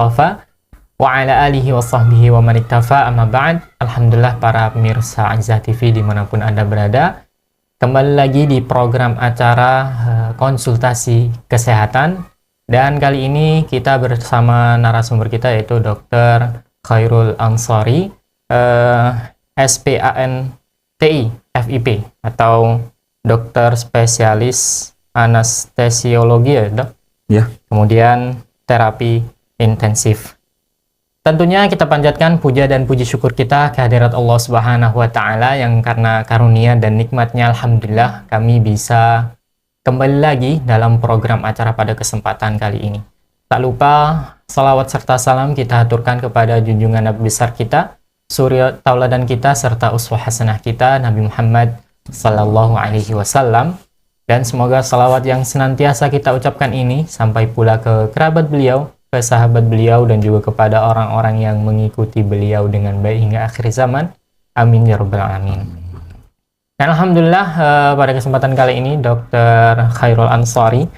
istafa wa ala alihi wa sahbihi wa man iktafa amma ba'd. Alhamdulillah para pemirsa Aizah TV dimanapun Anda berada, kembali lagi di program acara konsultasi kesehatan, dan kali ini kita bersama narasumber kita yaitu Dr. Khairul Ansari, SPANTI FIP atau dokter spesialis anestesiologi ya dok? Ya. Kemudian terapi intensif. Tentunya kita panjatkan puja dan puji syukur kita kehadirat Allah Subhanahu wa Ta'ala yang karena karunia dan nikmatnya alhamdulillah kami bisa kembali lagi dalam program acara pada kesempatan kali ini. Tak lupa salawat serta salam kita aturkan kepada junjungan Nabi besar kita, suri tauladan kita serta uswah hasanah kita Nabi Muhammad sallallahu alaihi wasallam, dan semoga salawat yang senantiasa kita ucapkan ini sampai pula ke kerabat beliau, ke sahabat beliau, dan juga kepada orang-orang yang mengikuti beliau dengan baik hingga akhir zaman. Amin ya rabbal alamin. Dan alhamdulillah pada kesempatan kali ini Dr. Khairul Ansari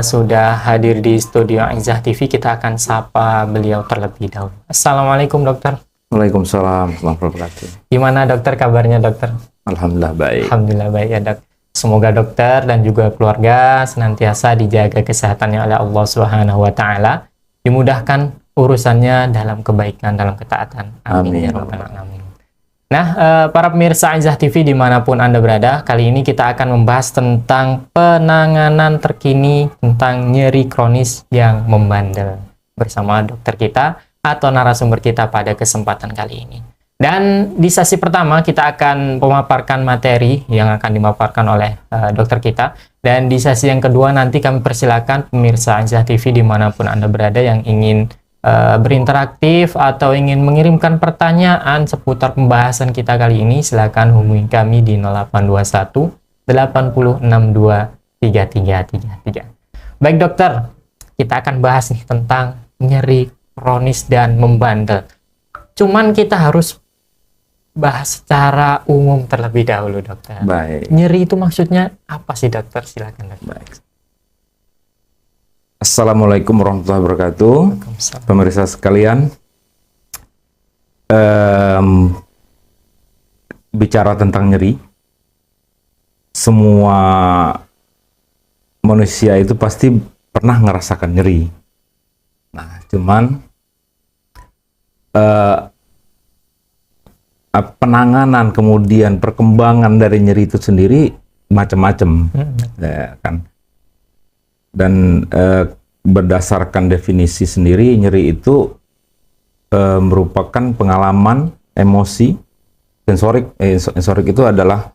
sudah hadir di studio Aizah TV. Kita akan sapa beliau terlebih dahulu. Assalamualaikum dokter. Waalaikumsalam warahmatullahi wabarakatuh. Gimana dokter kabarnya dokter? Alhamdulillah baik. Alhamdulillah baik ya dok. Semoga dokter dan juga keluarga senantiasa dijaga kesehatannya oleh Allah Subhanahu wa Ta'ala, dimudahkan urusannya dalam kebaikan, dalam ketaatan. Amin ya rabbal alamin. Nah, para pemirsa Aizah TV dimanapun Anda berada, kali ini kita akan membahas tentang penanganan terkini tentang nyeri kronis yang membandel bersama dokter kita atau narasumber kita pada kesempatan kali ini. Dan di sesi pertama kita akan memaparkan materi yang akan dimaparkan oleh dokter kita. Dan di sesi yang kedua nanti kami persilakan pemirsa Aizah TV dimanapun Anda berada yang ingin berinteraktif atau ingin mengirimkan pertanyaan seputar pembahasan kita kali ini, silakan hubungi kami di 0821 8062 3333. Baik dokter, kita akan bahas nih tentang nyeri kronis dan membandel. Cuman kita harus bahas secara umum terlebih dahulu dokter. Baik. Nyeri itu maksudnya apa sih dokter? Silakan dokter. Baik. Assalamualaikum warahmatullahi wabarakatuh. Pemirsa sekalian, bicara tentang nyeri, semua manusia itu pasti pernah ngerasakan nyeri. Nah, cuman penanganan kemudian perkembangan dari nyeri itu sendiri macam-macam, ya kan. Dan berdasarkan definisi sendiri, nyeri itu merupakan pengalaman emosi sensorik. Sensorik itu adalah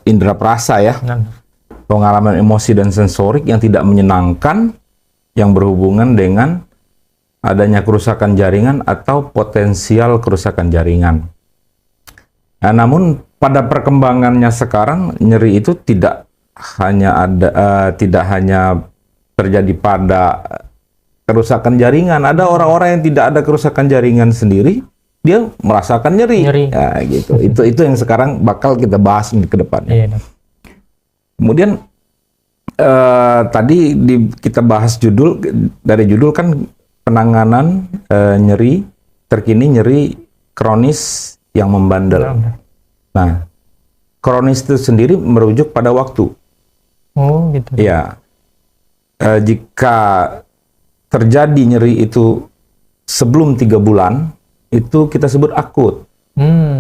indera perasa ya. Pengalaman emosi dan sensorik yang tidak menyenangkan yang berhubungan dengan adanya kerusakan jaringan atau potensial kerusakan jaringan. Nah, namun pada perkembangannya sekarang, nyeri itu tidak hanya terjadi pada kerusakan jaringan. Ada orang-orang yang tidak ada kerusakan jaringan sendiri, dia merasakan nyeri. Ya, gitu. Itu yang sekarang bakal kita bahas ke depannya. Iya, kemudian tadi kita bahas dari judul kan penanganan nyeri terkini, nyeri kronis yang membandel. Nah, kronis itu sendiri merujuk pada waktu. Oh, gitu. Ya, jika terjadi nyeri itu sebelum 3 bulan, itu kita sebut akut.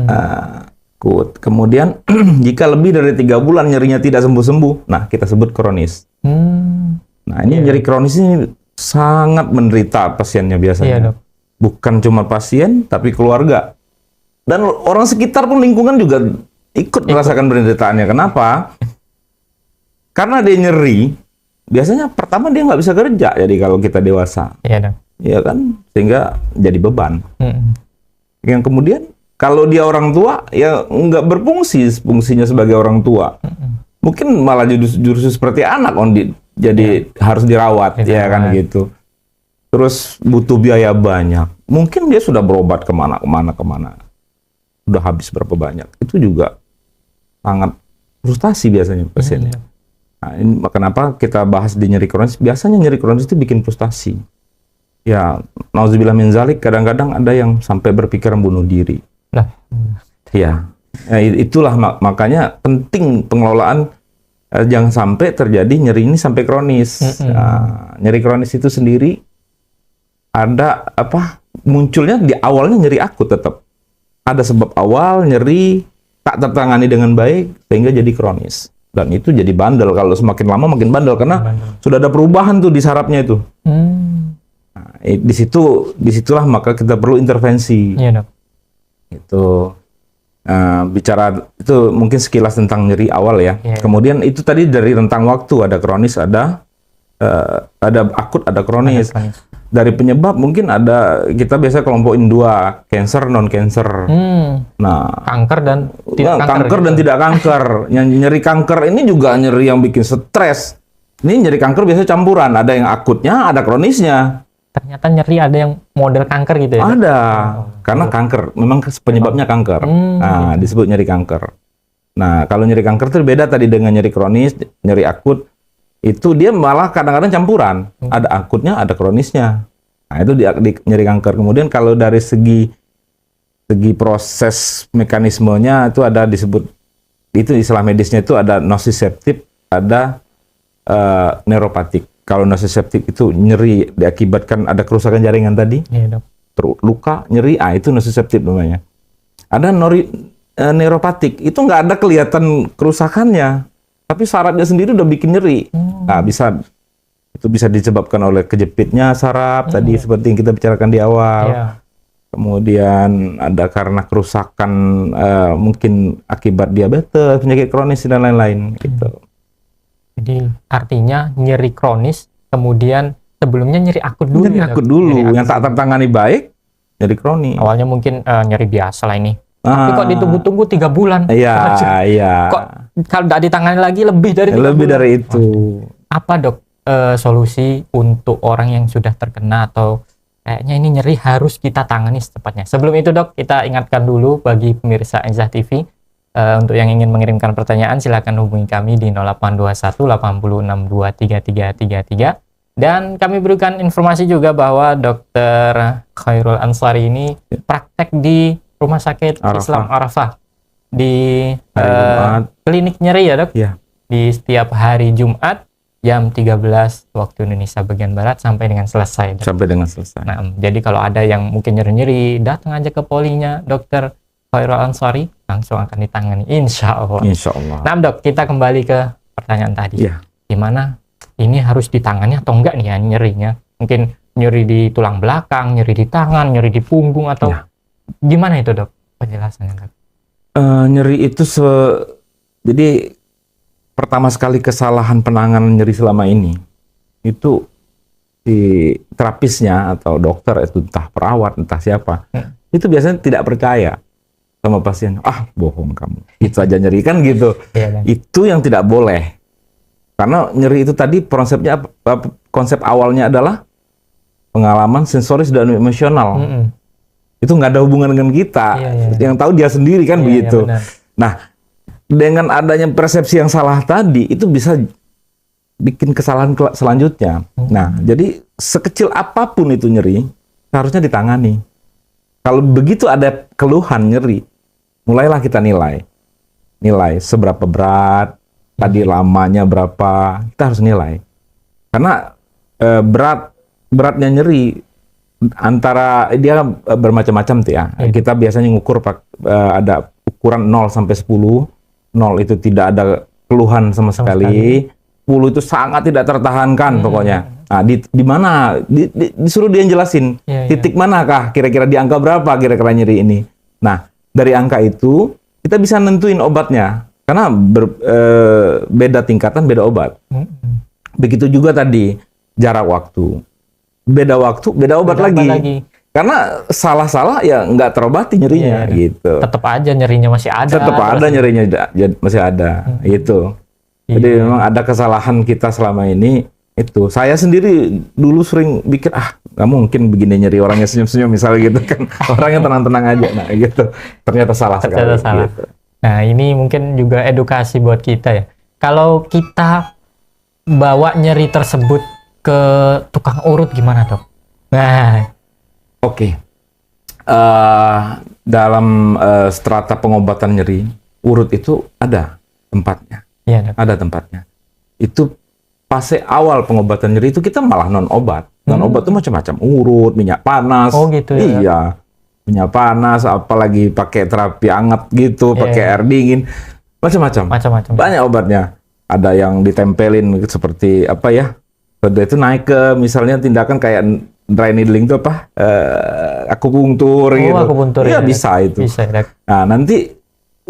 Akut. Kemudian jika lebih dari 3 bulan nyerinya tidak sembuh-sembuh, nah kita sebut kronis. Nah, ini nyeri kronis ini sangat menderita pasiennya biasanya. Iya, dok. Bukan cuma pasien, tapi keluarga. Dan orang sekitar pun, lingkungan juga ikut merasakan penderitaannya. Kenapa? Karena dia nyeri, biasanya pertama dia nggak bisa kerja, jadi kalau kita dewasa. Iya, dok. Iya kan? Sehingga jadi beban. Yang kemudian, kalau dia orang tua, ya nggak fungsinya sebagai orang tua. Mungkin malah justru seperti anak, jadi harus dirawat, ya kan gitu. Terus butuh biaya banyak. Mungkin dia sudah berobat kemana. Udah habis berapa banyak. Itu juga sangat frustasi biasanya pasiennya. Nah, ini kenapa kita bahas di nyeri kronis? Biasanya nyeri kronis itu bikin frustasi. Ya, nauzubillah min zalik, kadang-kadang ada yang sampai berpikiran bunuh diri. Nah, Ya, itulah makanya penting pengelolaan, jangan sampai terjadi nyeri ini sampai kronis. Nah, nyeri kronis itu sendiri ada munculnya di awalnya nyeri akut tetap. Ada sebab awal nyeri tak tertangani dengan baik sehingga jadi kronis. Dan itu jadi bandel, kalau semakin lama makin bandel karena sudah ada perubahan tuh di sarafnya itu. Nah, disitulah maka kita perlu intervensi. Iya, Dok. Itu bicara itu mungkin sekilas tentang nyeri awal ya. Kemudian itu tadi dari rentang waktu, ada kronis, ada akut, ada kronis. Dari penyebab mungkin kita biasa kelompokin dua, cancer, non cancer. Nah, kanker dan tidak kanker dan tidak kanker. Yang nyeri kanker ini juga nyeri yang bikin stres. Ini nyeri kanker biasanya campuran, ada yang akutnya, ada kronisnya. Ternyata nyeri ada yang model kanker gitu ya? Ada, karena kanker, memang penyebabnya kanker. Nah, disebut nyeri kanker. Nah, kalau nyeri kanker itu beda tadi dengan nyeri kronis, nyeri akut. Itu dia malah kadang-kadang campuran. Ada akutnya, ada kronisnya. Nah, itu di nyeri kanker. Kemudian kalau dari segi proses mekanismenya itu ada disebut, itu istilah medisnya itu ada nociceptif, ada neuropatik. Kalau nociceptif itu nyeri diakibatkan ada kerusakan jaringan tadi, luka, nyeri, itu nociceptif namanya. Ada neuropatik, itu nggak ada kelihatan kerusakannya, tapi sarafnya sendiri udah bikin nyeri. Nah, itu bisa disebabkan oleh kejepitnya saraf tadi seperti yang kita bicarakan di awal. Kemudian ada karena kerusakan mungkin akibat diabetes, penyakit kronis dan lain-lain gitu. Jadi artinya nyeri kronis, kemudian sebelumnya nyeri akut dulu. Nyeri akut dulu, yang tak tertangani baik, nyeri kronis. Awalnya mungkin nyeri biasa lah ini. Tapi kok ditunggu-tunggu 3 bulan. Iya. Kok kalau tidak ditangani lagi lebih dari 3 bulan. Dari itu. Apa, Dok, solusi untuk orang yang sudah terkena atau kayaknya ini nyeri harus kita tangani secepatnya? Sebelum itu, Dok, kita ingatkan dulu bagi pemirsa Enzah TV, untuk yang ingin mengirimkan pertanyaan silakan hubungi kami di 0821 8062 3333. Dan kami berikan informasi juga bahwa Dr. Khairul Ansari ini praktek di Rumah Sakit Islam Arafah di klinik nyeri ya, Dok? Ya. Di setiap hari Jumat jam 13 waktu Indonesia bagian Barat sampai dengan selesai, Dok. Sampai dengan selesai. Nah, jadi kalau ada yang mungkin nyeri-nyeri, datang aja ke polinya Dr. Khairul Ansari, langsung akan ditangani, insya Allah. Insya Allah. Nah, Dok, kita kembali ke pertanyaan tadi. Gimana ini harus ditangani atau enggak nih ya nyerinya? Mungkin nyeri di tulang belakang, nyeri di tangan, nyeri di punggung, atau gimana itu, Dok? Penjelasannya, Dok. Nyeri itu jadi pertama sekali kesalahan penanganan nyeri selama ini itu si terapisnya atau dokter, itu entah perawat, entah siapa, itu biasanya tidak percaya sama pasien. Bohong kamu, itu aja nyeri kan gitu. Itu yang tidak boleh, karena nyeri itu tadi konsep awalnya adalah pengalaman sensoris dan emosional. Itu nggak ada hubungan dengan kita. Yang tahu dia sendiri kan begitu. Nah, dengan adanya persepsi yang salah tadi itu bisa bikin kesalahan selanjutnya. Nah, jadi sekecil apapun itu nyeri harusnya ditangani. Kalau begitu ada keluhan nyeri, mulailah kita nilai seberapa berat, tadi lamanya berapa, kita harus nilai. Karena beratnya nyeri antara dia bermacam-macam tuh ya. Kita biasanya ngukur ada ukuran 0 sampai 10. 0 itu tidak ada keluhan sama sekali. 10 itu sangat tidak tertahankan pokoknya. Nah, di mana disuruh dia jelasin titik manakah kira-kira di angka berapa kira-kira nyeri ini. Nah, dari angka itu kita bisa nentuin obatnya karena beda tingkatan beda obat. Begitu juga tadi jarak waktu. Beda waktu, beda obat lagi. Karena salah-salah ya nggak terobati nyerinya gitu. Tetap aja nyerinya masih ada. Tetap ada nyerinya masih ada gitu. Jadi memang ada kesalahan kita selama ini itu. Saya sendiri dulu sering pikir nggak mungkin begini nyeri, orangnya senyum-senyum misalnya gitu kan. Orangnya tenang-tenang aja, nah gitu. Ternyata salah sekali. Gitu. Nah, ini mungkin juga edukasi buat kita ya. Kalau kita bawa nyeri tersebut ke tukang urut gimana, Dok? Nah, Oke. Dalam strata pengobatan nyeri, urut itu ada tempatnya. iya, Dok. Ada tempatnya. Itu fase awal pengobatan nyeri itu kita malah non obat. Non obat itu macam-macam, urut, minyak panas. Oh, gitu ya? Iya. Minyak panas, apalagi pakai terapi hangat gitu, Iya, pakai iya. air dingin, macam-macam. Macam-macam. Banyak obatnya. Ada yang ditempelin seperti apa ya? Pada itu naik ke misalnya tindakan kayak dry needling itu apa? Akupunktur gitu. Akupunktur, Iya, ya, bisa itu. Bisa, Dok. Nah, nanti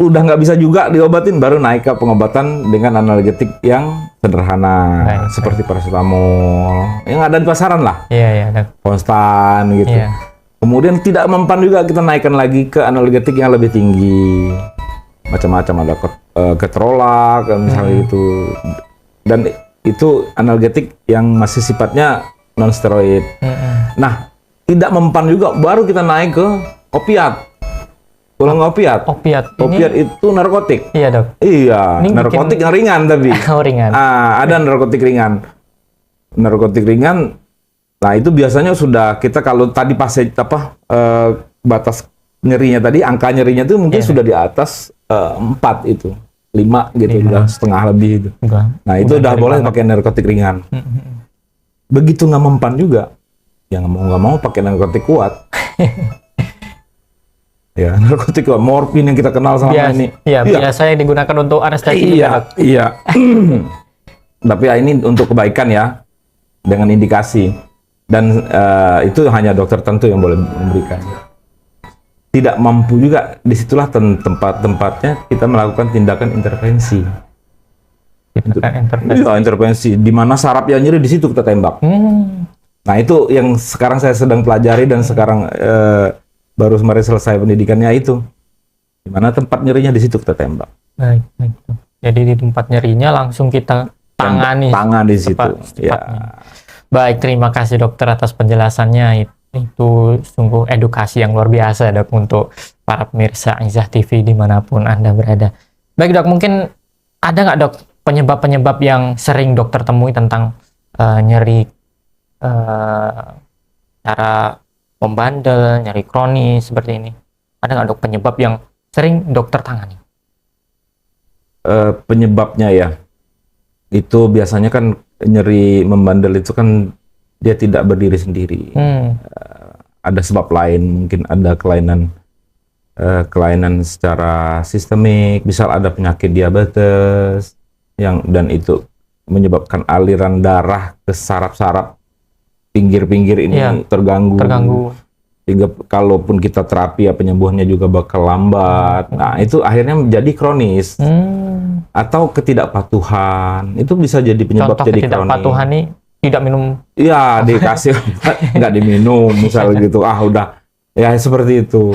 udah nggak bisa juga diobatin, baru naik ke pengobatan dengan analgetik yang sederhana, Baik, seperti paracetamol, yang ada di pasaran lah, Iya, iya, Dok. konstan gitu. Iya. Kemudian tidak mempan juga, kita naikkan lagi ke analgetik yang lebih tinggi, macam-macam, ada keterolak misalnya itu, dan itu analgetik yang masih sifatnya non steroid. Nah, tidak mempan juga, baru kita naik ke opiat. Pulang opiat. Opiat ini, Opiat itu narkotik. iya, Dok. Iya, Ini narkotik bikin- yang ringan tapi. Oh, ringan. Ada narkotik ringan. Narkotik ringan. Nah, itu biasanya sudah kita kalau tadi pas batas nyerinya tadi, angka nyerinya itu mungkin Iya. sudah di atas 4 itu. 5 gitu, 5. udah setengah lebih itu. Nah, itu udah sering boleh banget. pakai narkotik ringan. Begitu nggak mempan juga, ya nggak mau pakai narkotik kuat. Ya, narkotik kuat, morfin yang kita kenal sama ini. Iya, biasa yang digunakan untuk anestesi juga, Iya, Dok. iya. Tapi ya ini untuk kebaikan ya, dengan indikasi. Dan itu hanya dokter tentu yang boleh memberikan. Tidak mampu juga, disitulah tempat-tempatnya kita melakukan tindakan intervensi. Tindakan intervensi. Iya, intervensi. Di mana saraf yang nyeri, di situ kita tembak. Nah, itu yang sekarang saya sedang pelajari dan sekarang baru kemarin selesai pendidikannya itu. Di mana tempat nyerinya, di situ kita tembak. Baik, baik, Dok. Jadi di tempat nyerinya langsung kita tangani. Tangan di situ. Ya. Baik, terima kasih dokter atas penjelasannya. Itu sungguh edukasi yang luar biasa, Dok, untuk para pemirsa Aizah TV dimanapun Anda berada. Baik, Dok, mungkin ada nggak, Dok, penyebab-penyebab yang sering dokter temui tentang nyeri cara membandel, nyeri kronis seperti ini? Ada nggak, Dok, penyebab yang sering dokter tangani? Penyebabnya ya, itu biasanya kan nyeri membandel itu kan dia tidak berdiri sendiri. Ada sebab lain, mungkin ada kelainan secara sistemik, misal ada penyakit diabetes dan itu menyebabkan aliran darah ke saraf-saraf pinggir-pinggir ini terganggu. Sehingga kalaupun kita terapi ya penyembuhannya juga bakal lambat. Nah, itu akhirnya menjadi kronis. Atau ketidakpatuhan, itu bisa jadi penyebab Contoh jadi kronis. ketidakpatuhan nih, tidak minum. Iya, dikasih obat, nggak diminum, misal gitu. Udah, ya seperti itu.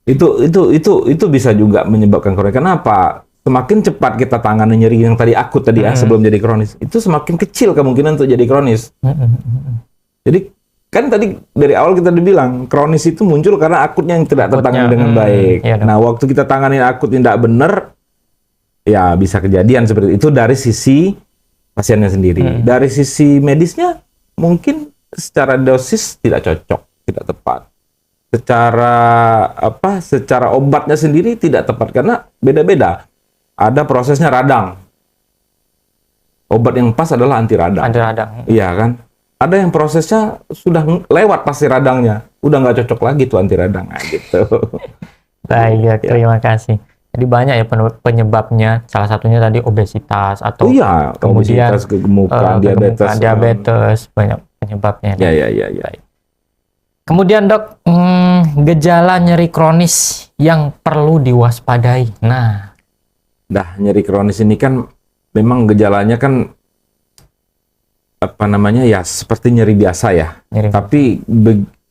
Itu bisa juga menyebabkan kronis. Kenapa? Semakin cepat kita tangani nyeri yang tadi akut tadi ya, sebelum jadi kronis, itu semakin kecil kemungkinan untuk jadi kronis. Jadi kan tadi dari awal kita dibilang kronis itu muncul karena akutnya yang tidak tertangani dengan baik. Iya, Nah, waktu kita tangani akut tidak benar, ya bisa kejadian seperti itu dari sisi pasiennya sendiri. Dari sisi medisnya mungkin secara dosis tidak cocok, tidak tepat. Secara obatnya sendiri tidak tepat karena beda-beda. Ada prosesnya radang. Obat yang pas adalah anti radang. Anti radang. Iya kan? Ada yang prosesnya sudah lewat pasti radangnya, udah nggak cocok lagi tuh anti radang, gitu. Baik, ya, terima kasih. Jadi banyak ya penyebabnya. Salah satunya tadi obesitas atau kemudian obesitas, kegemukan, diabetes, banyak penyebabnya. Ya. Baik. Kemudian, Dok, gejala nyeri kronis yang perlu diwaspadai. Nah, nyeri kronis ini kan memang gejalanya kan ya seperti nyeri biasa ya. Tapi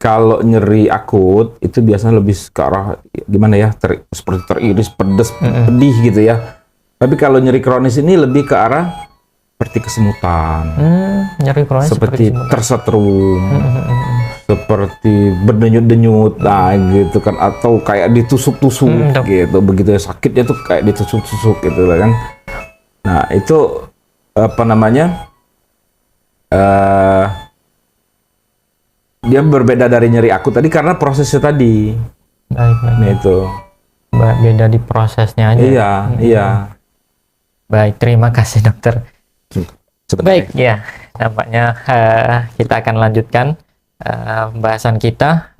kalau nyeri akut itu biasanya lebih ke arah gimana ya, seperti teriris, pedes, pedih gitu ya. Tapi kalau nyeri kronis ini lebih ke arah seperti kesemutan, nyeri kronis seperti tersetrum, seperti berdenyut-denyut, nah gitu kan, atau kayak ditusuk-tusuk gitu. Begitu ya sakitnya tuh kayak ditusuk-tusuk gitu kan. Nah itu eh dia berbeda dari nyeri akut tadi karena prosesnya tadi. Baik, baik. Nah itu. Beda di prosesnya aja. Iya, iya. Baik, terima kasih dokter. Sebentar Baik, ya, nampaknya kita akan lanjutkan pembahasan kita.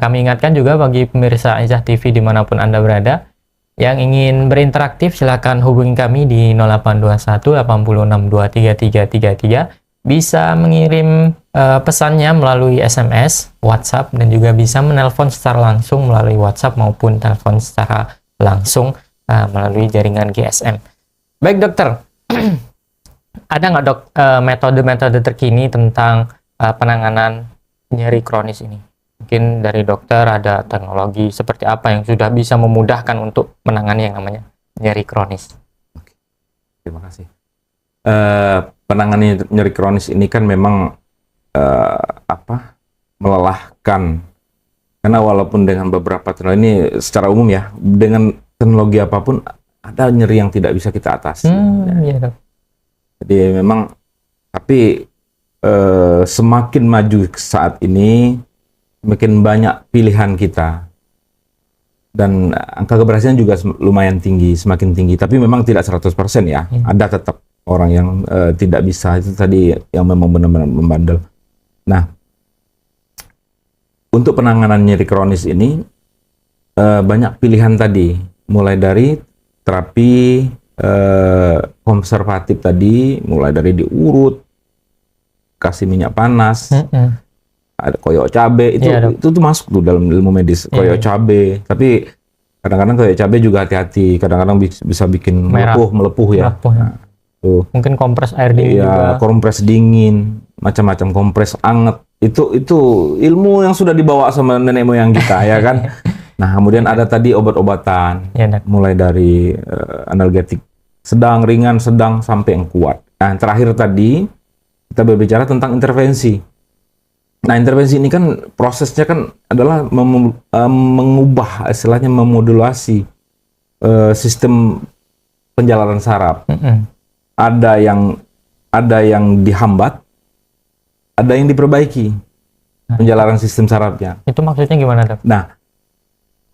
Kami ingatkan juga bagi pemirsa Aizah TV dimanapun Anda berada, yang ingin berinteraktif silakan hubungi kami di 0821 86233333. Bisa mengirim pesannya melalui SMS, WhatsApp, dan juga bisa menelpon secara langsung melalui WhatsApp maupun telepon secara langsung melalui jaringan GSM. Baik dokter, ada nggak dok metode-metode terkini tentang penanganan nyeri kronis ini? Mungkin dari dokter ada teknologi seperti apa yang sudah bisa memudahkan untuk menangani yang namanya nyeri kronis? Terima kasih. Penanganan nyeri kronis ini kan memang melelahkan, karena walaupun dengan beberapa teknologi ini secara umum ya, dengan teknologi apapun ada nyeri yang tidak bisa kita atasi. Iya, dok. Jadi memang, tapi semakin maju saat ini, makin banyak pilihan kita, dan angka keberhasilan juga lumayan tinggi, semakin tinggi. Tapi memang tidak 100% ya. Ada tetap orang yang tidak bisa, itu tadi yang memang benar-benar membandel. Nah, untuk penanganan nyeri kronis ini banyak pilihan tadi, mulai dari terapi konservatif tadi, mulai dari diurut, kasih minyak panas, ada koyok cabe, itu tuh masuk tuh dalam ilmu medis, koyok cabe. Tapi kadang-kadang koyok cabe juga hati-hati, kadang-kadang bisa bikin melepuh ya. Nah, tuh. Mungkin kompres air dingin juga. Kompres dingin, macam-macam kompres anget. Itu ilmu yang sudah dibawa sama nenek moyang kita ya kan. Nah, kemudian ada tadi obat-obatan, mulai dari analgetik sedang, ringan, sedang, sampai yang kuat. Nah, yang terakhir tadi kita berbicara tentang intervensi. Nah, intervensi ini kan prosesnya kan adalah mengubah, istilahnya memodulasi sistem penjalanan saraf. Ada yang dihambat, ada yang diperbaiki penjalanan sistem sarafnya. Itu maksudnya gimana, dok? Nah,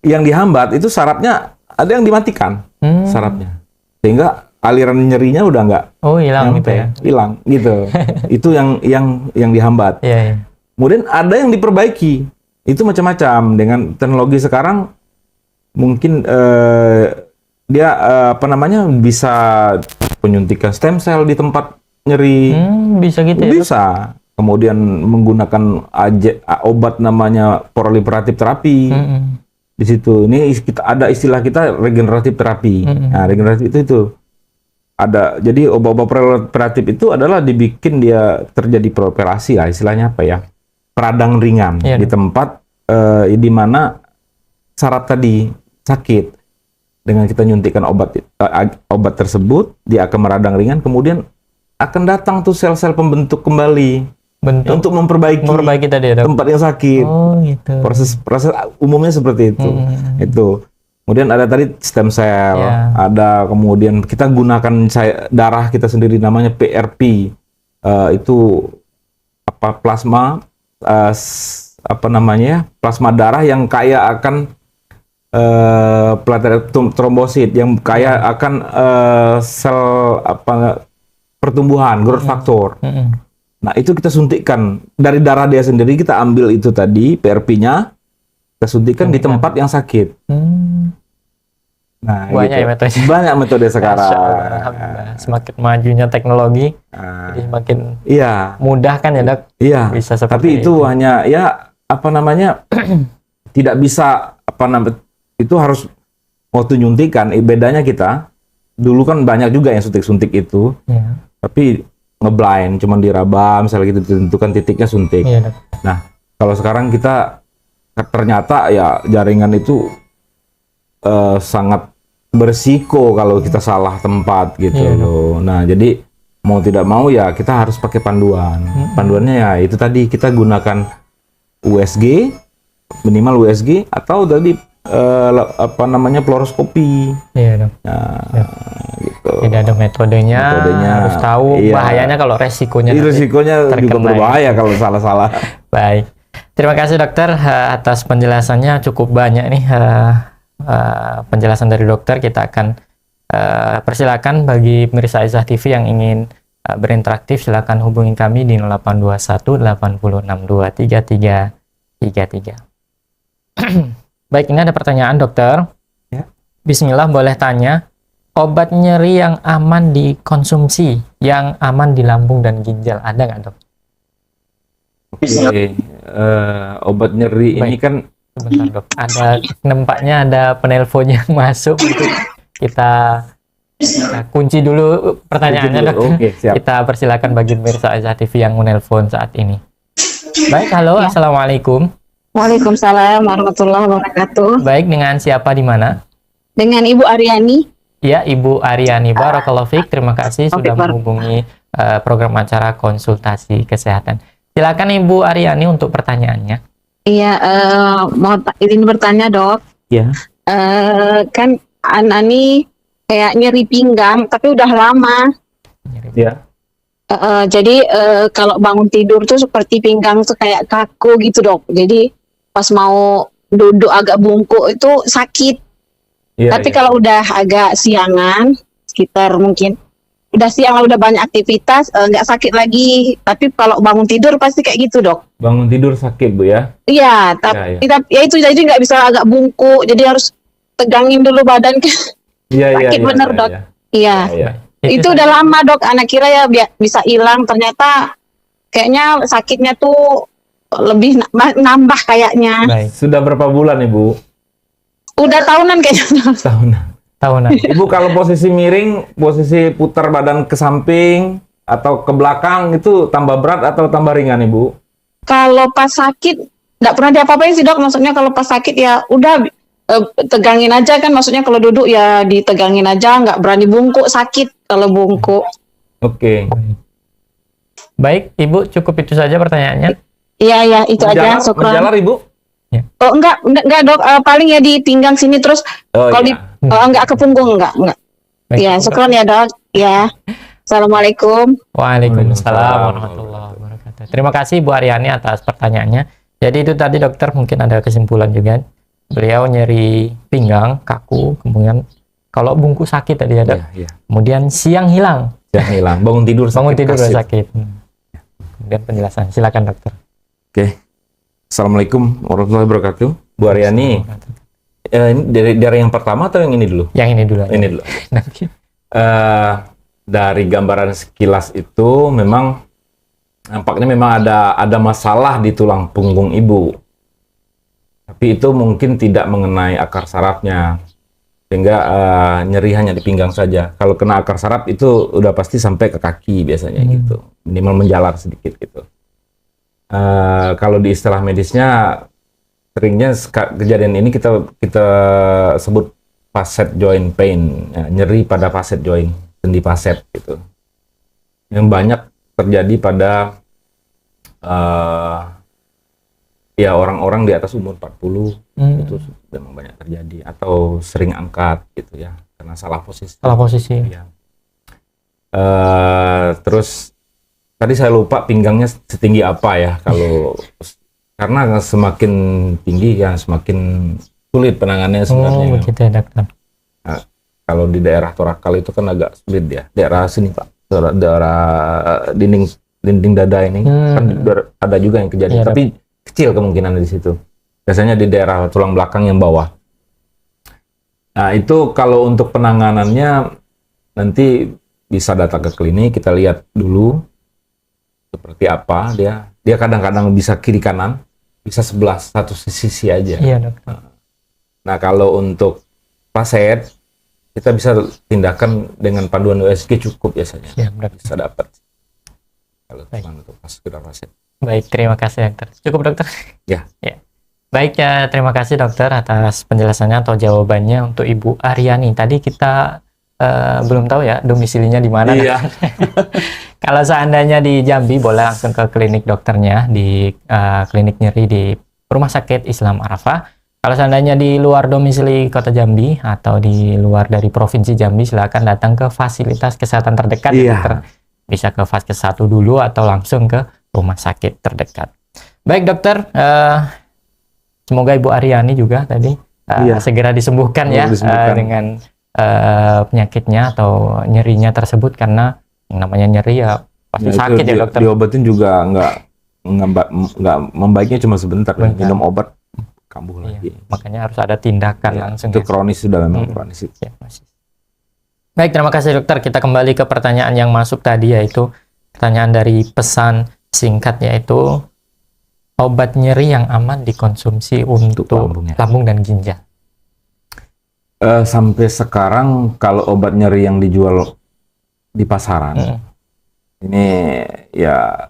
yang dihambat itu sarafnya ada yang dimatikan, sarafnya, sehingga aliran nyerinya udah nggak hilang gitu ya? Hilang gitu. Itu yang dihambat. Iya. Kemudian ada yang diperbaiki, itu macam-macam. Dengan teknologi sekarang mungkin dia bisa penyuntikan stem cell di tempat nyeri. Bisa gitu ya? Bisa. Kemudian menggunakan obat namanya proliferatif terapi. Di situ ini ada istilah kita regeneratif terapi. Nah, regeneratif itu ada. Jadi obat-obat proliferatif itu adalah dibikin dia terjadi proliferasi lah, istilahnya apa ya? Peradang ringan di tempat di mana saraf tadi sakit. Dengan kita nyuntikkan obat tersebut, dia akan meradang ringan, kemudian akan datang tuh sel-sel pembentuk kembali untuk memperbaiki tadi ya, dok? tempat yang sakit. Gitu. Proses umumnya seperti itu. Itu. Kemudian ada tadi stem cell, ada kemudian kita gunakan darah kita sendiri namanya PRP. Itu plasma plasma darah yang kaya akan platelet trombosit, yang kaya akan sel pertumbuhan, growth factor. Nah, itu kita suntikkan dari darah dia sendiri, kita ambil itu tadi PRP-nya, kita suntikkan di tempat yang sakit. Nah, banyak metode sekarang. Alhamdulillah. Semakin majunya teknologi, jadi semakin mudah kan ya, dok? Iya. Bisa seperti tapi itu hanya tidak bisa itu harus waktu nyuntikan. Bedanya kita dulu kan banyak juga yang suntik-suntik itu, tapi ngeblind, cuman diraba misalnya gitu, ditentukan titiknya suntik. Nah, kalau sekarang kita ternyata ya jaringan itu sangat bersiko kalau kita salah tempat gitu loh. Nah, jadi mau tidak mau ya kita harus pakai panduan. Panduannya ya itu tadi, kita gunakan USG, minimal USG, atau tadi fluoroskopi. Iya, dok. Nah, gitu. Tidak ada metodenya, harus tahu bahayanya kalau resikonya juga berbahaya kalau salah-salah. Baik, terima kasih dokter atas penjelasannya, cukup banyak nih penjelasan dari dokter. Kita akan persilakan bagi pemirsa Aisyah TV yang ingin berinteraktif, silakan hubungi kami di 0821 8062 3333. Baik, ini ada pertanyaan dokter. Ya. Bismillah, boleh tanya, obat nyeri yang aman dikonsumsi, yang aman di lambung dan ginjal, ada nggak dok? Oke, obat nyeri ini kan sebentar dok, ada nampaknya ada penelpon yang masuk. Kita kunci dulu pertanyaannya dok. Oke, siap. Kita persilakan bagi pemirsa Aisyah TV yang menelpon saat ini. Baik, halo, ya. Assalamualaikum. Waalaikumsalam warahmatullahi wabarakatuh. Baik, dengan siapa di mana? Dengan Ibu Aryani. Ya, Ibu Aryani, barakallahu fiik. Terima kasih sudah menghubungi program acara konsultasi kesehatan. Silakan Ibu Aryani untuk pertanyaannya. Iya, mau izin bertanya dok. Ya. Kan Anani kayak nyeri pinggang, tapi udah lama. Ya. Jadi kalau bangun tidur tuh seperti pinggang tuh kayak kaku gitu dok. Jadi pas mau duduk agak bungkuk itu sakit. Ya, tapi ya. kalau udah agak siangan, sekitar mungkin udah siang udah banyak aktivitas, nggak sakit lagi. Tapi kalau bangun tidur pasti kayak gitu dok. Bangun tidur sakit Bu ya? Iya, tapi ya itu jadi nggak bisa agak bungkuk. Jadi harus tegangin dulu badan. Sakit bener dok. Iya. Itu udah lama dok. Anak kira ya bisa hilang. Ternyata kayaknya sakitnya tuh lebih nambah kayaknya. Baik. Sudah berapa bulan Ibu? Udah tahunan kayaknya. Tahunan. Ibu kalau posisi miring, posisi putar badan ke samping atau ke belakang itu tambah berat atau tambah ringan Ibu? Kalau pas sakit nggak pernah diapa-apain sih dok. Maksudnya kalau pas sakit ya udah tegangin aja kan. Maksudnya kalau duduk ya ditegangin aja, nggak berani bungkuk, sakit kalau bungkuk. Oke. Baik, Ibu, cukup itu saja pertanyaannya. Iya, itu aja. Menjalar Ibu? Oh enggak dok, paling ya di pinggang sini terus kalau enggak ke punggung enggak. Baik. Ya, syukron ya dok. Ya. Assalamualaikum. Waalaikumsalam warahmatullahi wabarakatuh. Terima kasih Bu Aryani atas pertanyaannya. Jadi itu tadi dokter mungkin ada kesimpulan juga. Beliau nyeri pinggang, kaku, kemudian kalau bungkuk sakit tadi ya dok. Iya. Kemudian siang hilang. Bangun tidur sakit. Bangun tidur sakit. Kemudian penjelasan. Silakan dokter. Oke. Assalamualaikum warahmatullahi wabarakatuh. Bu Aryani, ini dari yang pertama atau yang ini dulu? Yang ini dulu. Ini dulu. Dari gambaran sekilas itu memang nampaknya memang ada masalah di tulang punggung ibu. Tapi itu mungkin tidak mengenai akar sarafnya, sehingga nyeri hanya di pinggang saja. Kalau kena akar saraf itu udah pasti sampai ke kaki biasanya gitu, minimal menjalar sedikit gitu. Kalau di istilah medisnya seringnya kejadian ini kita sebut facet joint pain, ya, nyeri pada facet joint, sendi facet gitu. Yang banyak terjadi pada ya orang-orang di atas umur 40 itu memang banyak terjadi, atau sering angkat gitu ya karena salah posisi. Ya. Terus tadi saya lupa pinggangnya setinggi apa ya, kalau karena semakin tinggi ya semakin sulit penanganannya sebenarnya. Begitu ya dokter. Nah, kalau di daerah torakal itu kan agak sulit ya, daerah sini Pak, daerah dinding dada ini kan ada juga yang kejadian, tapi kecil kemungkinan di situ. Biasanya di daerah tulang belakang yang bawah. Nah itu kalau untuk penanganannya nanti bisa datang ke klinik, kita lihat dulu seperti apa dia kadang-kadang bisa kiri kanan, bisa satu sisi aja. Iya dokter. Nah kalau untuk facet kita bisa tindakan dengan panduan USG cukup biasanya. Iya, bisa dapat kalau untuk sekedar facet. Baik, terima kasih dokter. Cukup dokter? Ya. Baik ya, terima kasih dokter atas penjelasannya atau jawabannya untuk Ibu Aryani. Tadi kita belum tahu ya domisilinya di mana. Iya. Kalau seandainya di Jambi, boleh langsung ke klinik dokternya di klinik nyeri di Rumah Sakit Islam Arafah. Kalau seandainya di luar domisili Kota Jambi atau di luar dari Provinsi Jambi, silakan datang ke fasilitas kesehatan terdekat ya, dokter. Bisa ke Vaskes 1 dulu atau langsung ke rumah sakit terdekat. Baik dokter, semoga Ibu Aryani juga tadi segera disembuhkan ya dengan penyakitnya atau nyerinya tersebut, karena yang namanya nyeri ya pasti sakit ya dokter. Diobatin juga nggak membaiknya cuma sebentar, minum obat kambuh lagi. Makanya harus ada tindakan langsung. Itu kronis sudah, memang kronis itu. Ya, baik, terima kasih dokter. Kita kembali ke pertanyaan yang masuk tadi, yaitu pertanyaan dari pesan singkat, yaitu obat nyeri yang aman dikonsumsi untuk lambung dan ginjal. Sampai sekarang kalau obat nyeri yang dijual di pasaran, ini ya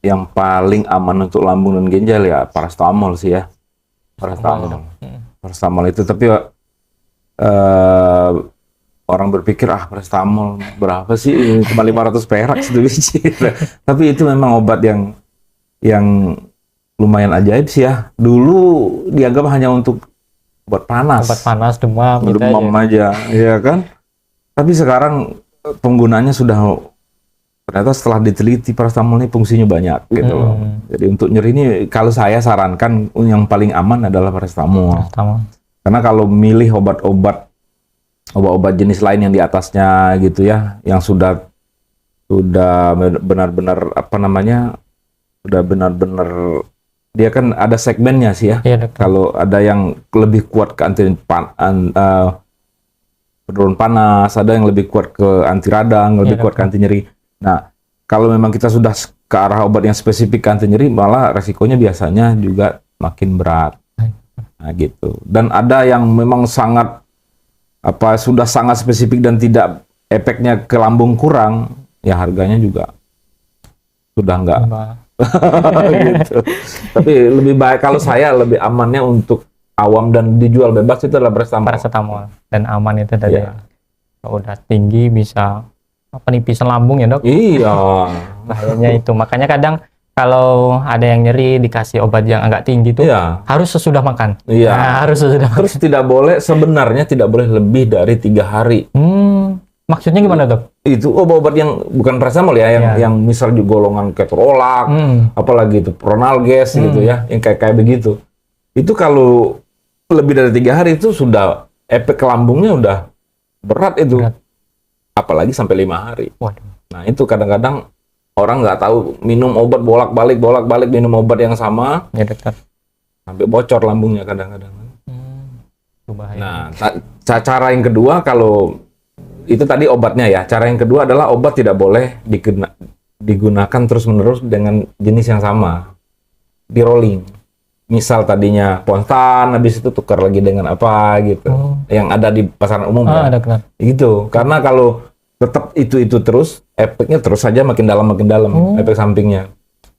yang paling aman untuk lambung dan ginjal ya paracetamol sih ya. Paracetamol itu, tapi orang berpikir paracetamol berapa sih, cuma 500 perak satu biji. Tapi itu memang obat yang lumayan ajaib sih ya. Dulu dianggap hanya untuk obat panas, demam aja, ya kan. Tapi sekarang penggunaannya sudah, ternyata setelah diteliti paracetamol ini fungsinya banyak gitu loh. Jadi untuk nyeri ini kalau saya sarankan yang paling aman adalah paracetamol. Karena kalau milih obat-obat jenis lain yang di atasnya gitu ya, yang sudah benar-benar sudah benar-benar, dia kan ada segmennya sih ya. Kalau ada yang lebih kuat ke penurun panas, ada yang lebih kuat ke anti radang, lebih kuat ke anti nyeri. Nah, kalau memang kita sudah ke arah obat yang spesifik anti nyeri, malah resikonya biasanya juga makin berat. Nah, gitu. Dan ada yang memang sudah sangat spesifik dan tidak, efeknya ke lambung kurang, ya harganya juga sudah enggak. Gitu. Tapi lebih baik, kalau saya lebih amannya untuk awam dan dijual bebas itu adalah paracetamol. Dan aman itu tadi. Kalau udah tinggi bisa penipisan lambung ya dok? Iya. Bahayanya itu. Makanya kadang kalau ada yang nyeri dikasih obat yang agak tinggi itu harus sesudah makan. Iya. Nah, harus sesudah makan. Terus sebenarnya tidak boleh lebih dari 3 hari. Maksudnya gimana dok? Itu obat-obat yang bukan paracetamol ya, yang misal juga golongan ketorolak, apalagi itu pronalges gitu ya, yang kayak begitu. Itu kalau lebih dari 3 hari itu sudah efek ke lambungnya udah berat itu. Apalagi sampai 5 hari. Waduh. Nah itu kadang-kadang orang nggak tahu, minum obat bolak-balik minum obat yang sama, ya dokter, sampai bocor lambungnya kadang-kadang. Nah cara yang kedua, kalau itu tadi obatnya ya, cara yang kedua adalah obat tidak boleh digunakan terus-menerus dengan jenis yang sama, di rolling. Misal tadinya Ponstan, habis itu tukar lagi dengan apa gitu, yang ada di pasaran umum ya. Gitu. Karena kalau tetap itu terus, efeknya terus saja makin dalam efek sampingnya.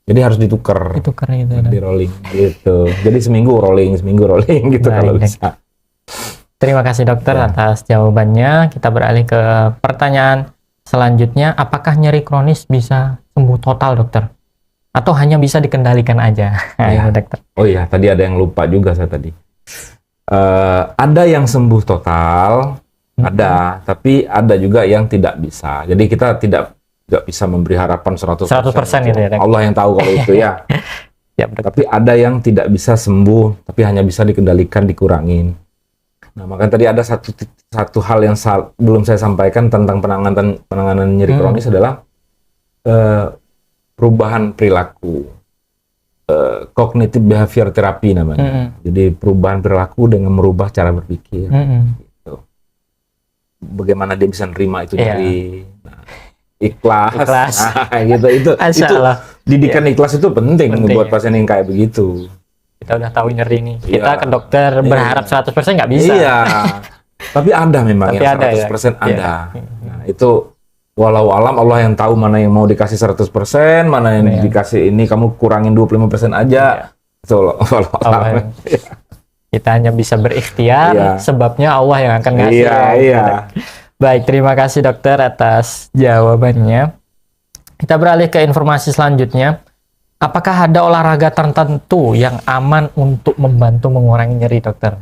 Jadi harus ditukar gitu, di rolling gitu. Jadi seminggu rolling gitu. Baik, kalau bisa. Terima kasih dokter atas jawabannya. Kita beralih ke pertanyaan selanjutnya. Apakah nyeri kronis bisa sembuh total dokter? Atau hanya bisa dikendalikan aja? Dokter. Oh iya, tadi ada yang lupa juga saya tadi. Ada yang sembuh total, ada, tapi ada juga yang tidak bisa. Jadi kita tidak bisa memberi harapan 100% gitu ya. Allah yang tahu kalau itu ya. Tapi ada yang tidak bisa sembuh, tapi hanya bisa dikendalikan, dikurangin. Nah, makanya tadi ada satu hal yang belum saya sampaikan tentang penanganan nyeri kronis adalah perubahan perilaku, cognitive behavior therapy namanya. Jadi perubahan perilaku dengan merubah cara berpikir. Gitu. Bagaimana dia bisa nerima itu nyeri, ikhlas. Nah, gitu. Itu didikan ikhlas itu penting buat pasien yang kayak begitu. Kita udah tahu nyeri nih, kita ke dokter berharap 100% nggak bisa. Iya. Tapi ada memang yang 100% ada. Nah, itu walau alam, Allah yang tahu mana yang mau dikasih 100%, mana yang dikasih ini kamu kurangin 25% aja. Itu walau alam. Kita hanya bisa berikhtiar, sebabnya Allah yang akan ngasih. Baik, terima kasih dokter atas jawabannya. Kita beralih ke informasi selanjutnya. Apakah ada olahraga tertentu yang aman untuk membantu mengurangi nyeri, dokter?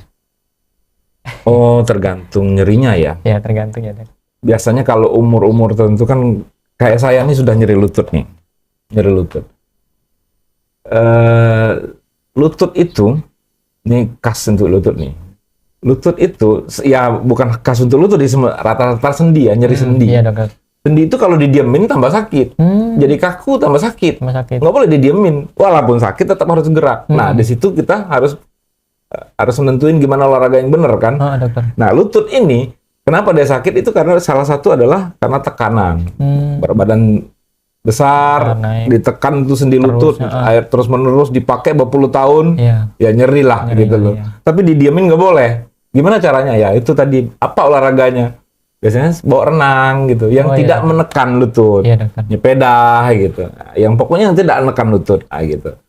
Oh, tergantung nyerinya ya. Ya, tergantung ya, dok. Biasanya kalau umur-umur tertentu kan, kayak saya nih sudah nyeri lutut nih. Nyeri lutut. Lutut itu, ini khas untuk lutut nih. Lutut itu, ya bukan khas untuk lutut, di rata-rata sendi ya, nyeri sendi. Iya, dokter. Sendi itu kalau didiemin tambah sakit. Jadi kaku tambah sakit. Nggak boleh didiemin. Walaupun sakit tetap harus gerak. Nah, di situ kita harus menentuin gimana olahraga yang benar kan. Dokter. Nah, lutut ini kenapa dia sakit itu karena salah satu adalah karena tekanan. Berbadan besar, ditekan itu sendi lutut, air terus menerus dipakai berpuluh tahun, ya nyeri lah gitu loh. Tapi didiemin nggak boleh. Gimana caranya ya? Itu tadi apa olahraganya? Biasanya bawa renang gitu, yang tidak menekan lutut, nyepeda gitu, yang pokoknya yang tidak menekan lutut, gitu.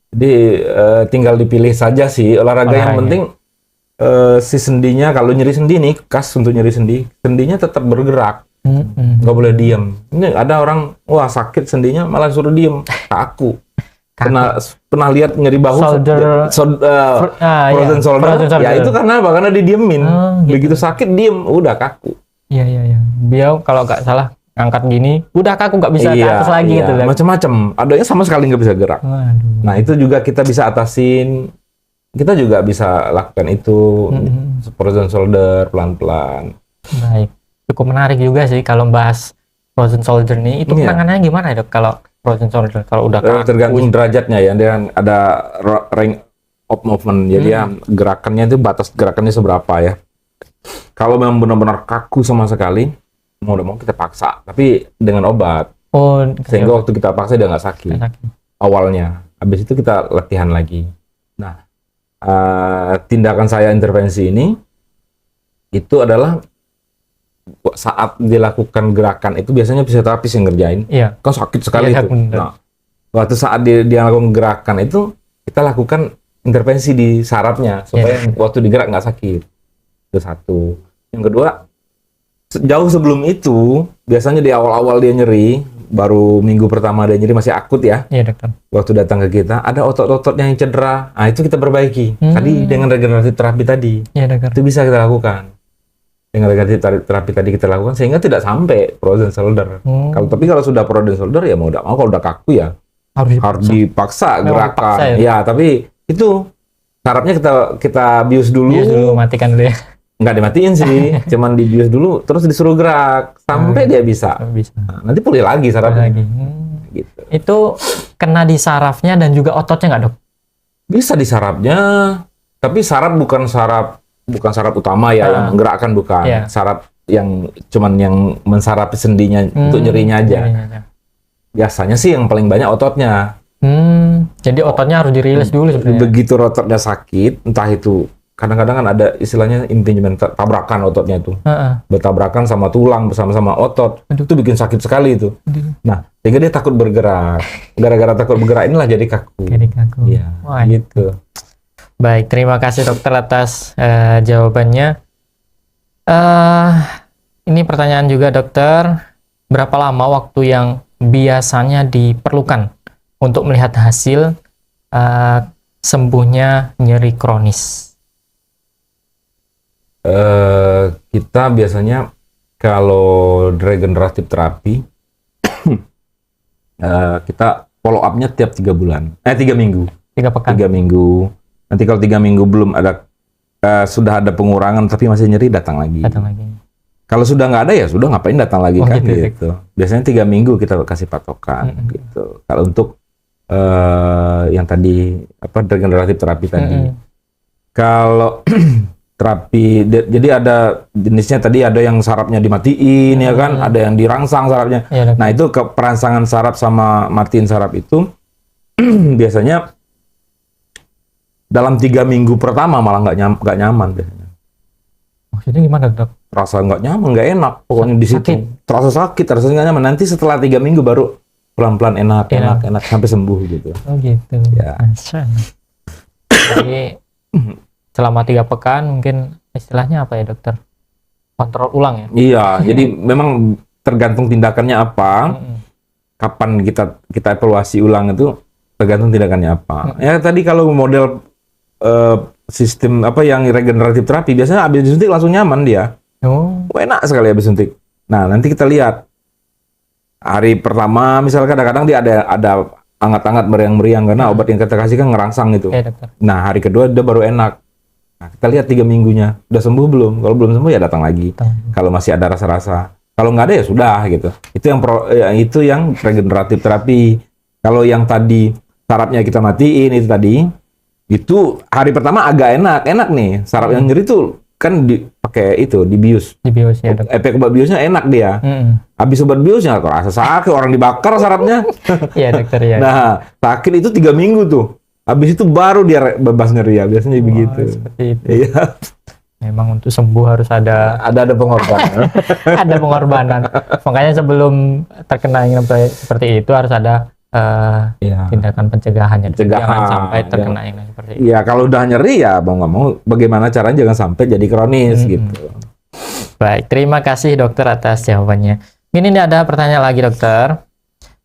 Jadi tinggal dipilih saja sih olahraga yang penting si sendinya, kalau nyeri sendi nih, khas untuk nyeri sendi, sendinya tetap bergerak, nggak boleh diem. Ini ada orang, wah sakit sendinya malah suruh diem, kaku. Pernah lihat nyeri bahu, frozen shoulder. Ya itu karena apa? Karena didiemin. Begitu sakit diem, udah kaku. Iya. Biar kalau nggak salah angkat gini, udah kaku nggak bisa ke atas lagi gitu. Macam-macam. Adanya sama sekali nggak bisa gerak. Nah itu juga kita bisa atasin. Kita juga bisa lakukan itu, frozen shoulder pelan-pelan. Baik, cukup menarik juga sih kalau bahas frozen shoulder nih. Itu penanganannya gimana ya, dok? Kalau frozen shoulder, kalau udah tergantung derajatnya ya, dia ada range of movement, jadi ya gerakannya itu batas gerakannya seberapa ya. Kalau memang benar-benar kaku sama sekali, mau udah mau kita paksa, tapi dengan obat. Sehingga waktu kita paksa dia nggak sakit awalnya. Habis itu kita latihan lagi. Nah, tindakan saya intervensi ini itu adalah saat dilakukan gerakan itu biasanya fisioterapis yang ngerjain. Kan sakit sekali itu. Nah, waktu saat dia lakukan gerakan itu kita lakukan intervensi di sarafnya supaya waktu digerak nggak sakit. Itu satu. Yang kedua, jauh sebelum itu biasanya di awal-awal dia nyeri, baru minggu pertama dia nyeri masih akut ya. Iya, dokter. Waktu datang ke kita ada otot-ototnya yang cedera. Nah, itu kita perbaiki. Tadi dengan regeneratif terapi tadi. Iya, dokter. Itu bisa kita lakukan. Dengan regeneratif terapi tadi kita lakukan sehingga tidak sampai frozen shoulder. Kalau sudah frozen shoulder ya mau kalau udah kaku ya harus dipaksa gerakan. Ya, tapi itu sarafnya kita bius dulu. Bius dulu, matikan dulu ya. Nggak dimatiin sih, cuman dibius dulu terus disuruh gerak sampai dia bisa. Nah, nanti pulih lagi sarafnya. Gitu. Itu kena di sarafnya dan juga ototnya nggak, dok? Bisa di sarafnya, tapi saraf bukan saraf utama ya, yang menggerakkan bukan. Saraf yang cuman yang mensarapi sendinya untuk nyerinya aja. Biasanya sih yang paling banyak ototnya. Jadi ototnya harus dirilis dulu sebenarnya. Begitu ototnya sakit, entah itu kadang-kadang kan ada istilahnya impingement, tabrakan ototnya itu. Bertabrakan sama tulang bersama-sama otot. Itu bikin sakit sekali itu. Nah, sehingga dia takut bergerak. Gara-gara takut bergerak inilah jadi kaku. Iya, gitu. Baik, terima kasih dokter atas jawabannya. Ini pertanyaan juga, dokter. Berapa lama waktu yang biasanya diperlukan untuk melihat hasil sembuhnya nyeri kronis? Kita biasanya kalau regeneratif terapi kita follow up-nya tiap 3 bulan. 3 minggu. 3 pekan. 3 minggu. Nanti kalau 3 minggu belum ada sudah ada pengurangan tapi masih nyeri, datang lagi. Kalau sudah nggak ada ya sudah, ngapain datang lagi kan gitu. Biasanya 3 minggu kita kasih patokan gitu. Kalau untuk yang tadi regeneratif terapi tadi. Kalau terapi, jadi ada jenisnya tadi, ada yang sarafnya dimatiin ya kan, ada yang dirangsang sarafnya. Nah itu keperangsangan saraf sama matiin saraf itu biasanya dalam 3 minggu pertama malah nggak nyaman biasanya. Maksudnya gimana, dok? Rasa nggak nyaman, nggak enak pokoknya di situ. Terasa sakit, rasanya nggak nyaman. Nanti setelah 3 minggu baru pelan-pelan enak sampai sembuh gitu. Oh gitu. Ya. Jadi selama 3 pekan mungkin istilahnya apa ya, dokter? Kontrol ulang ya? Iya, jadi memang tergantung tindakannya apa. Kapan kita evaluasi ulang itu tergantung tindakannya apa. Ya tadi kalau model sistem apa yang regeneratif terapi biasanya habis disuntik langsung nyaman dia. Enak sekali habis suntik. Nah, nanti kita lihat hari pertama misalnya kadang-kadang dia ada hangat-hangat meriang-meriang karena obat yang kita kasih kan ngerangsang itu. Nah, hari kedua dia baru enak. Nah, kita lihat 3 minggunya udah sembuh belum? Kalau belum sembuh ya datang lagi. Kalau masih ada rasa-rasa, kalau nggak ada ya sudah gitu. Itu yang regeneratif terapi. Kalau yang tadi sarafnya kita matiin itu tadi, itu hari pertama agak enak nih. Saraf yang nyeri tuh kan pakai itu dibius. Dibius ya, Dok. Efek obat biusnya enak dia. Habis obat biusnya kok rasa sakit, orang dibakar sarafnya. Iya, dokter ya. Nah, sakit itu 3 minggu tuh. Habis itu baru dia bebas nyeri ya, biasanya begitu. Seperti itu. Iya. Memang untuk sembuh harus ada pengorbanan. Ada pengorbanan. Makanya sebelum terkena yang seperti itu harus ada tindakan pencegahannya. Jangan sampai terkena yang seperti itu. Iya, kalau udah nyeri ya mau nggak mau bagaimana caranya jangan sampai jadi kronis gitu. Baik, terima kasih dokter atas jawabannya. Ini ada pertanyaan lagi dokter.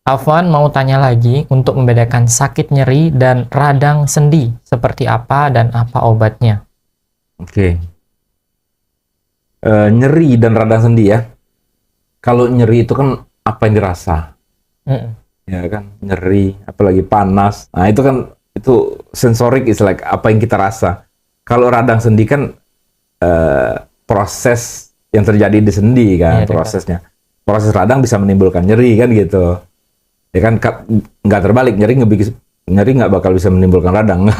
Afwan mau tanya lagi untuk membedakan sakit nyeri dan radang sendi seperti apa dan apa obatnya? Oke. Nyeri dan radang sendi ya. Kalau nyeri itu kan apa yang dirasa? Ya kan, nyeri, apalagi panas. Nah, itu sensorik is like apa yang kita rasa. Kalau radang sendi kan proses yang terjadi di sendi kan, prosesnya. Proses radang bisa menimbulkan nyeri kan gitu. Ya kan nggak terbalik, nyeri nggak bakal bisa menimbulkan radang.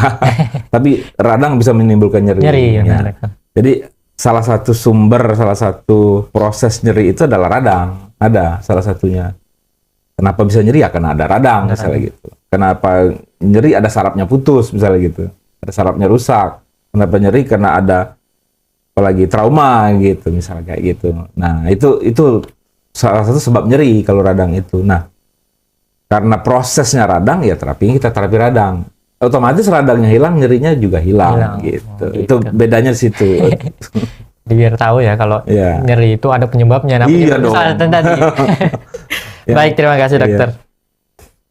Tapi radang bisa menimbulkan nyeri. Ya. Jadi salah satu proses nyeri itu adalah radang. Ada salah satunya. Kenapa bisa nyeri ya? Karena ada radang misalnya gitu. Kenapa nyeri? Ada sarafnya putus misalnya gitu. Ada sarafnya rusak. Kenapa nyeri? Karena ada apalagi trauma gitu misalnya kayak gitu. Nah, itu salah satu sebab nyeri kalau radang itu. Nah, karena prosesnya radang ya kita terapi radang. Otomatis radangnya hilang, nyerinya juga hilang. Gitu. Itu bedanya di situ. Biar tahu ya kalau nyeri itu ada penyebabnya. Iya dong. Tadi. Baik, terima kasih dokter.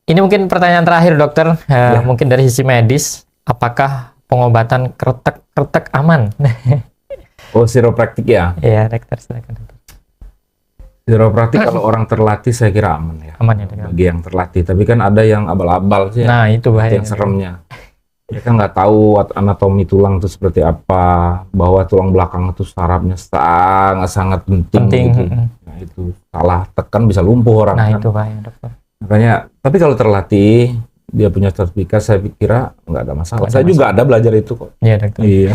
Ini mungkin pertanyaan terakhir dokter, mungkin dari sisi medis, apakah pengobatan kretek aman? Chiropraktik ya? Iya dokter, silakan dokter. Chiropraktik kalau orang terlatih saya kira aman ya. Aman ya dokter. Bagi yang terlatih, tapi kan ada yang abal-abal sih. Nah itu bahaya. Yang seremnya. Mereka nggak tahu anatomi tulang itu seperti apa, bahwa tulang belakang itu sarafnya sangat penting. Gitu. Nah, itu salah tekan bisa lumpuh orang. Nah, kan? Itu bahaya, dokter. Makanya, tapi kalau terlatih, dia punya sertifikat, saya kira nggak ada masalah. Saya juga ada belajar itu kok. Iya, dokter. Iya.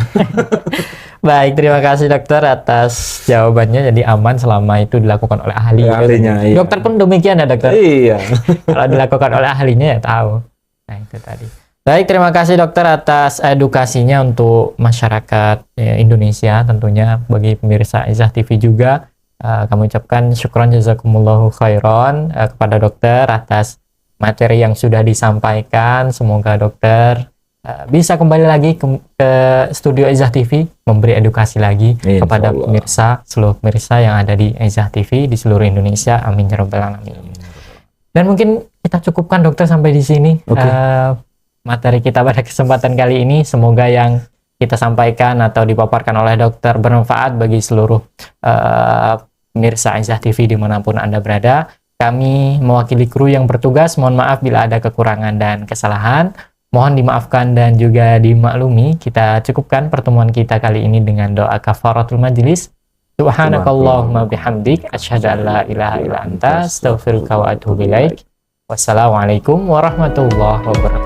Baik, terima kasih dokter atas jawabannya. Jadi aman selama itu dilakukan oleh ahli. Ahlinya, iya. Dokter pun demikian ya, dokter? Iya. Kalau dilakukan oleh ahlinya ya tahu. Nah, itu tadi. Baik, terima kasih dokter atas edukasinya untuk masyarakat Indonesia, tentunya bagi pemirsa Izzah TV juga. Kami ucapkan syukron jazakumullahu khairan kepada dokter atas materi yang sudah disampaikan. Semoga dokter bisa kembali lagi ke studio Izzah TV, memberi edukasi lagi kepada pemirsa, seluruh pemirsa yang ada di Izzah TV di seluruh Indonesia. Amin ya rabbal alamin. Dan mungkin kita cukupkan dokter sampai di sini. Materi kita pada kesempatan kali ini, semoga yang kita sampaikan atau dipaparkan oleh dokter bermanfaat bagi seluruh pemirsa Izzah TV dimanapun Anda berada. Kami mewakili kru yang bertugas, mohon maaf bila ada kekurangan dan kesalahan, mohon dimaafkan dan juga dimaklumi. Kita cukupkan pertemuan kita kali ini dengan doa kafaratul majlis. Subhanakallahumma bihamdik, asyhadu an la ilaha illa anta, astaghfiruka wa atubu ilaik. Wassalamualaikum warahmatullahi wabarakatuh.